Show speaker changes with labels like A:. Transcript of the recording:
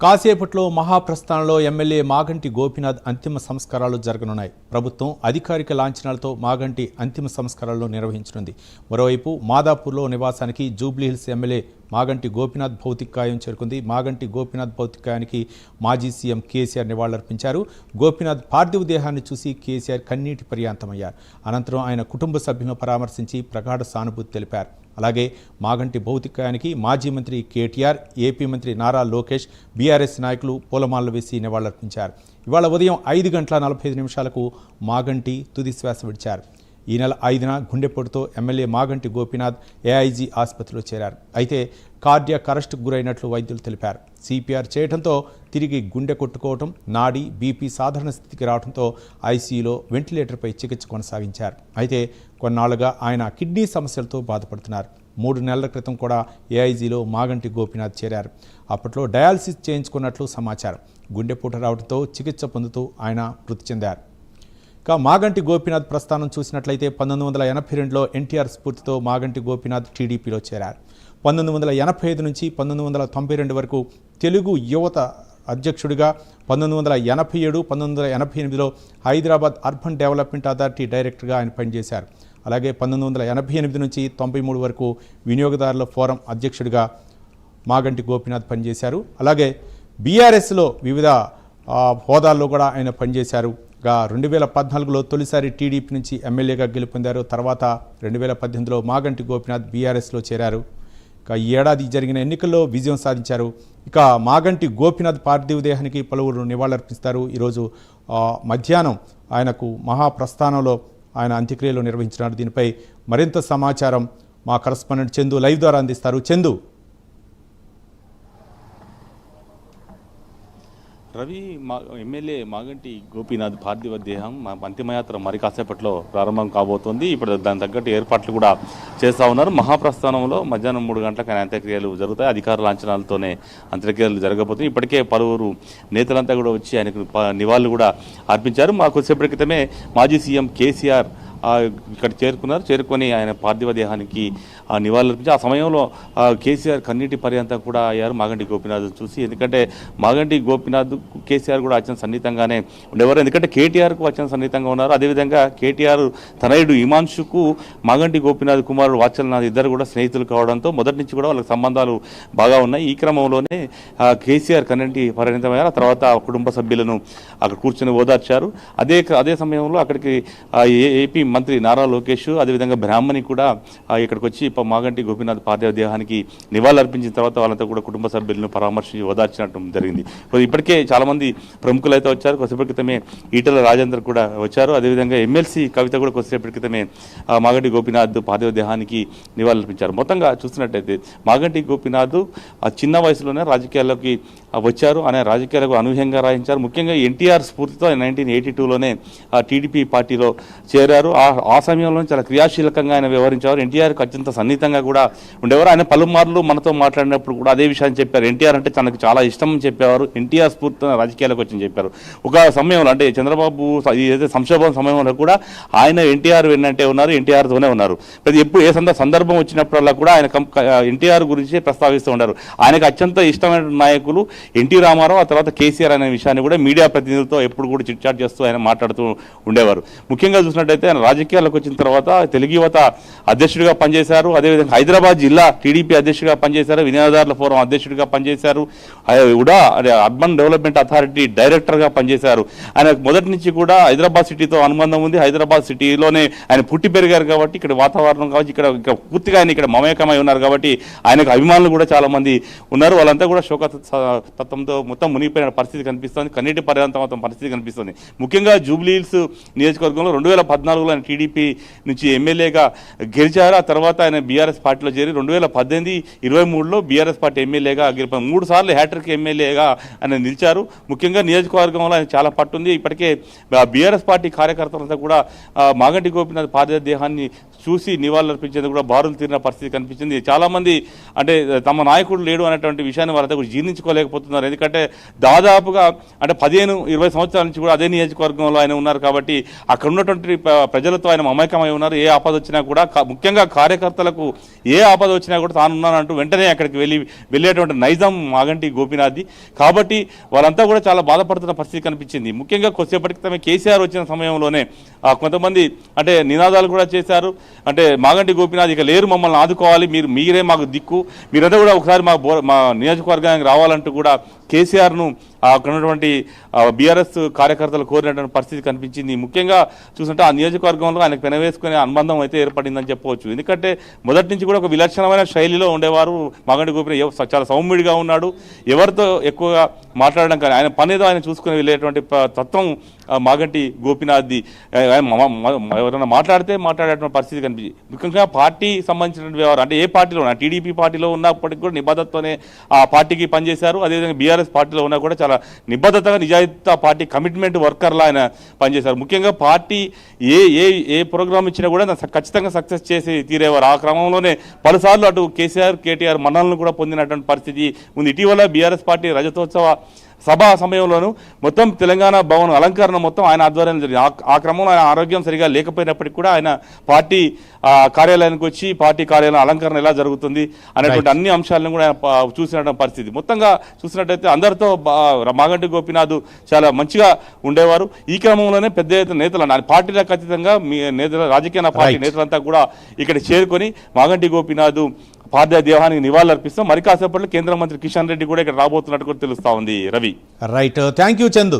A: కాసేపట్లో మహాప్రస్థానంలో ఎమ్మెల్యే మాగంటి గోపీనాథ్ అంతిమ సంస్కారాలు జరగనున్నాయి. ప్రభుత్వం అధికారిక లాంఛనాలతో మాగంటి అంతిమ సంస్కారాలను నిర్వహించనుంది. మరోవైపు మాదాపూర్లో నివాసానికి జూబ్లీహిల్స్ ఎమ్మెల్యే మాగంటి గోపీనాథ్ భౌతికకాయం చేరుకుంది. మాగంటి గోపీనాథ్ భౌతికకాయానికి మాజీ సీఎం కేసీఆర్ నివాళులర్పించారు. గోపీనాథ్ పార్థివ దేహాన్ని చూసి కేసీఆర్ కన్నీటి పర్యాంతమయ్యారు. అనంతరం ఆయన కుటుంబ సభ్యులను పరామర్శించి ప్రగాఢ సానుభూతి తెలిపారు. అలాగే మాగంటి భౌతికకాయానికి మాజీ మంత్రి కేటీఆర్, ఏపీ మంత్రి నారా లోకేష్, బీఆర్ఎస్ నాయకులు పూలమాలలు వేసి నివాళులర్పించారు. ఇవాళ ఉదయం 5:45 మాగంటి తుది శ్వాస విడిచారు. ఈ నెల 5న గుండెపోటుతో ఎమ్మెల్యే మాగంటి గోపీనాథ్ ఏఐజీ ఆసుపత్రిలో చేరారు. అయితే కార్డియాక్ అరెస్టుకు గురైనట్లు వైద్యులు తెలిపారు. సిపిఆర్ చేయడంతో తిరిగి గుండె కొట్టుకోవడం, నాడి, బీపీ సాధారణ స్థితికి రావడంతో ఐసీయూలో వెంటిలేటర్పై చికిత్స కొనసాగించారు. అయితే కొన్నాళ్లుగా ఆయన కిడ్నీ సమస్యలతో బాధపడుతున్నారు. 3 నెలల క్రితం కూడా ఏఐజీలో మాగంటి గోపీనాథ్ చేరారు. అప్పట్లో డయాలసిస్ చేయించుకున్నట్లు సమాచారం. గుండెపోటు రావడంతో చికిత్స పొందుతూ ఆయన మృతి చెందారు. మాగంటి గోపీనాథ్ ప్రస్థానం చూసినట్లయితే 1982లో ఎన్టీఆర్ స్ఫూర్తితో మాగంటి గోపీనాథ్ టీడీపీలో చేరారు. 1985 నుంచి 1992 వరకు తెలుగు యువత అధ్యక్షుడిగా, 1987, 1988లో హైదరాబాద్ అర్బన్ డెవలప్మెంట్ అథారిటీ డైరెక్టర్గా ఆయన పనిచేశారు. అలాగే 1988 నుంచి 93 వరకు వినియోగదారుల ఫోరం అధ్యక్షుడిగా మాగంటి గోపీనాథ్ పనిచేశారు. అలాగే బీఆర్ఎస్లో వివిధ హోదాల్లో కూడా ఆయన పనిచేశారు. 2014లో తొలిసారి టీడీపీ నుంచి ఎమ్మెల్యేగా గెలుపొందారు. తర్వాత 2018లో మాగంటి గోపీనాథ్ బీఆర్ఎస్లో చేరారు. ఈ ఏడాది జరిగిన ఎన్నికల్లో విజయం సాధించారు. మాగంటి గోపీనాథ్ పార్థివ దేహానికి పలువురు నివాళులర్పిస్తారు. ఈరోజు మధ్యాహ్నం ఆయనకు మహాప్రస్థానంలో ఆయన అంత్యక్రియలు నిర్వహించినారు. దీనిపై మరింత సమాచారం మా కరస్పాండెంట్ చందు లైవ్ ద్వారా అందిస్తారు. చందు.
B: రవి, ఎమ్మెల్యే మాగంటి గోపీనాథ్ పార్థివ దేహం అంతిమయాత్ర మరి కాసేపట్లో ప్రారంభం కాబోతోంది. ఇప్పుడు దాని తగ్గట్టు ఏర్పాట్లు కూడా చేస్తూ ఉన్నారు. మహాప్రస్థానంలో మధ్యాహ్నం 3 గంటలకు ఆయన అంత్యక్రియలు జరుగుతాయి. అధికార లాంఛనాలతోనే అంత్యక్రియలు జరగబోతున్నాయి. ఇప్పటికే పలువురు నేతలంతా కూడా వచ్చి ఆయనకు నివాళులు కూడా అర్పించారు. కొద్దిసేపటి క్రితమే మాజీ సీఎం కేసీఆర్ ఇక్కడ చేరుకొని ఆయన పార్థివ దేహానికి నివాళులర్పించి ఆ సమయంలో కేసీఆర్ కన్నీటి పర్యంతం కూడా అయ్యారు మాగంటి గోపీనాథ్ చూసి. ఎందుకంటే మాగంటి గోపీనాథ్ కేసీఆర్ కూడా అత్యంత సన్నిహితంగానే ఉండేవారు. ఎందుకంటే కేటీఆర్కు అత్యంత సన్నిహితంగా ఉన్నారు. అదేవిధంగా కేటీఆర్ తనయుడు హిమాంశుకు మాగంటి గోపీనాథ్ కుమారుడు వాత్సల్యనాథ్ ఇద్దరు కూడా స్నేహితులు కావడంతో మొదటి నుంచి కూడా వాళ్ళకి సంబంధాలు బాగా ఉన్నాయి. ఈ క్రమంలోనే కేసీఆర్ కన్నీటి పరిణితమయ్యారు. ఆ తర్వాత కుటుంబ సభ్యులను అక్కడ కూర్చొని ఓదార్చారు. అదే సమయంలో అక్కడికి ఏపీ మంత్రి నారా లోకేష్, అదేవిధంగా బ్రాహ్మణి కూడా ఇక్కడికి వచ్చి మాగంటి గోపీనాథ్ పార్థివ దేహానికి నివాళులర్పించిన తర్వాత వాళ్ళంతా కూడా కుటుంబ సభ్యులను పరామర్శించి ఓదార్చినట్టు జరిగింది. ఇప్పటికే చాలా మంది ప్రముఖులు అయితే వచ్చారు. కొద్దిసేపటి క్రితమే ఈటెల రాజేందర్ కూడా వచ్చారు. అదేవిధంగా ఎమ్మెల్సీ కవిత కూడా కొద్దిసేపటి క్రితమే మాగంటి గోపీనాథ్ పార్థివ దేహానికి నివాళులర్పించారు. మొత్తంగా చూసినట్టయితే మాగంటి గోపీనాథ్ చిన్న వయసులోనే రాజకీయాల్లోకి వచ్చారు. ఆయన రాజకీయాలకు అనూహ్యంగా రాయించారు. ముఖ్యంగా ఎన్టీఆర్ స్ఫూర్తితో 1982లోనే టీడీపీ పార్టీలో చేరారు. ఆ సమయంలో చాలా క్రియాశీలకంగా ఆయన వ్యవహరించారు. ఎన్టీఆర్కి అత్యంత సన్నిహితంగా కూడా ఉండేవారు. ఆయన పలుమార్లు మనతో మాట్లాడినప్పుడు కూడా అదే విషయాన్ని చెప్పారు. ఎన్టీఆర్ అంటే తనకు చాలా ఇష్టం అని చెప్పేవారు. ఎన్టీఆర్ స్ఫూర్తితో రాజకీయాలకు వచ్చి చెప్పారు. ఒక సమయంలో అంటే చంద్రబాబు ఏదైతే సంక్షోభం సమయంలో కూడా ఆయన ఎన్టీఆర్ వెన్నంటే ఉన్నారు, ఎన్టీఆర్తోనే ఉన్నారు. ఎప్పుడు ఏ సందర్భం వచ్చినప్పుడల్లా కూడా ఆయన ఎన్టీఆర్ గురించి ప్రస్తావిస్తూ ఉన్నారు. ఆయనకు అత్యంత ఇష్టమైన నాయకులు ఎన్టీ రామారావు, ఆ తర్వాత కేసీఆర్ అనే విషయాన్ని కూడా మీడియా ప్రతినిధులతో ఎప్పుడు కూడా చిట్చాట్ చేస్తూ ఆయన మాట్లాడుతూ ఉండేవారు. ముఖ్యంగా చూసినట్టయితే ఆయన రాజకీయాలకు వచ్చిన తర్వాత తెలుగు యువత అధ్యక్షుడిగా పనిచేశారు. అదేవిధంగా హైదరాబాద్ జిల్లా టీడీపీ అధ్యక్షుడిగా పనిచేశారు. వినియోగదారుల ఫోరం అధ్యక్షుడిగా పనిచేశారు. అర్బన్ డెవలప్మెంట్ అథారిటీ డైరెక్టర్గా పనిచేశారు. ఆయన మొదటి నుంచి కూడా హైదరాబాద్ సిటీతో అనుబంధం ఉంది. హైదరాబాద్ సిటీలోనే ఆయన పుట్టి పెరిగారు కాబట్టి ఇక్కడ వాతావరణం కాబట్టి ఇక్కడ పూర్తిగా ఆయన ఇక్కడ మమేకమై ఉన్నారు కాబట్టి ఆయనకు అభిమానులు కూడా చాలా మంది ఉన్నారు. వాళ్ళంతా కూడా శోకతత్వంతో మొత్తం మునిగిపోయిన పరిస్థితి కనిపిస్తుంది. కన్నీటి పర్యంతం పరిస్థితి కనిపిస్తుంది. ముఖ్యంగా జూబ్లీహిల్స్ నియోజకవర్గంలో 2014లో ఆయన టీడీపీ నుంచి ఎమ్మెల్యేగా గెలిచారు. ఆ తర్వాత ఆయన బీఆర్ఎస్ పార్టీలో చేరి 2018, 23లో బీఆర్ఎస్ పార్టీ ఎమ్మెల్యేగా గెలిపారు. 3 సార్లు హ్యాట్రిక్ ఎమ్మెల్యేగా ఆయన నిలిచారు. ముఖ్యంగా నియోజకవర్గంలో ఆయన చాలా పట్టుంది. ఇప్పటికే బీఆర్ఎస్ పార్టీ కార్యకర్తలంతా కూడా మాగంటి గోపీనాథ్ పార్థివ దేహాన్ని చూసి నివాళులర్పించేందుకు కూడా బారులు తీరిన పరిస్థితి కనిపించింది. చాలామంది అంటే తమ నాయకుడు లేడు అనేటువంటి విషయాన్ని వాళ్ళంతా కూడా జీర్ణించుకోలేకపోతున్నారు. చేయలేకపోతున్నారు. ఎందుకంటే దాదాపుగా అంటే 15-20 సంవత్సరాల నుంచి కూడా అదే నియోజకవర్గంలో ఆయన ఉన్నారు కాబట్టి అక్కడ ఉన్నటువంటి ప్రజలతో ఆయన మమేకమై ఉన్నారు. ఏ ఆపద వచ్చినా కూడా ముఖ్యంగా కార్యకర్తలకు ఏ ఆపద వచ్చినా కూడా తానున్నానంటూ వెంటనే అక్కడికి వెళ్ళేటువంటి నైజాం మాగంటి గోపీనాథ్ది. కాబట్టి వాళ్ళంతా కూడా చాలా బాధపడుతున్న పరిస్థితి కనిపించింది. ముఖ్యంగా కొద్దిసేపటికి క్రితమే కేసీఆర్ వచ్చిన సమయంలోనే కొంతమంది అంటే నినాదాలు కూడా చేశారు. అంటే మాగంటి గోపీనాథ్ ఇక లేరు, మమ్మల్ని ఆదుకోవాలి, మీరే మాకు దిక్కు, మీరంతా కూడా ఒకసారి మా నియోజకవర్గానికి రావాలంటూ కూడా కేసీఆర్ను అక్కడ ఉన్నటువంటి బీఆర్ఎస్ కార్యకర్తలు కోరినటువంటి పరిస్థితి కనిపించింది. ముఖ్యంగా చూస్తుంటే ఆ నియోజకవర్గంలో ఆయనకు పెనవేసుకునే అనుబంధం అయితే ఏర్పడిందని చెప్పవచ్చు. ఎందుకంటే మొదటి నుంచి కూడా ఒక విలక్షణమైన శైలిలో ఉండేవారు మాగంటి గోపీనాథ్. చాలా సౌమ్యుడిగా ఉన్నాడు, ఎవరితో ఎక్కువగా మాట్లాడడం కానీ ఆయన పనేదో ఆయన చూసుకుని వెళ్ళేటువంటి తత్వం మాగంటి గోపీనాథ్ది. ఎవరైనా మాట్లాడేటువంటి పరిస్థితి కనిపించింది. ముఖ్యంగా పార్టీ సంబంధించినటువంటి వ్యవహారం అంటే ఏ పార్టీలో ఉన్నా, టీడీపీ పార్టీలో ఉన్నప్పటికీ కూడా నిబద్ధతతోనే ఆ పార్టీకి పనిచేశారు. అదేవిధంగా బీఆర్ఎస్ పార్టీలో ఉన్నా కూడా చాలా నిబద్ధతగా నిజాయితీ పార్టీ కమిట్మెంట్ వర్కర్లా ఆయన పనిచేశారు. ముఖ్యంగా పార్టీ ఏ ప్రోగ్రామ్ ఇచ్చినా కూడా ఖచ్చితంగా సక్సెస్ చేసి తీరేవారు. ఆ క్రమంలోనే పలుసార్లు అటు కేటీఆర్ మన్నలను కూడా పొందినటువంటి పరిస్థితి ఉంది. ఇటీవల బీఆర్ఎస్ పార్టీ రజతోత్సవ సభ సమయంలోనూ మొత్తం తెలంగాణ భవన్ అలంకరణ మొత్తం ఆయన ఆధ్వర్యంలో జరిగింది. ఆ క్రమంలో ఆయన ఆరోగ్యం సరిగా లేకపోయినప్పటికీ కూడా ఆయన పార్టీ కార్యాలయానికి వచ్చి పార్టీ కార్యాలయం అలంకరణ ఎలా జరుగుతుంది అనేటువంటి అన్ని అంశాలను కూడా చూసినటువంటి పరిస్థితి. మొత్తంగా చూసినట్టయితే అందరితో మాగంటి గోపీనాథ్ చాలా మంచిగా ఉండేవారు. ఈ క్రమంలోనే పెద్ద ఎత్తున నేతలు పార్టీలకు అతీతంగా రాజకీయ పార్టీ నేతలంతా కూడా ఇక్కడ చేరుకొని మాగంటి గోపీనాథ్ పార్థివ దేహానికి నివాళులర్పిస్తాం. మరి కాసేపట్లో కేంద్ర మంత్రి కిషన్ రెడ్డి కూడా ఇక్కడ రాబోతున్నట్టు కూడా తెలుస్తా ఉంది. Ravi,
A: right, thank you Chandu.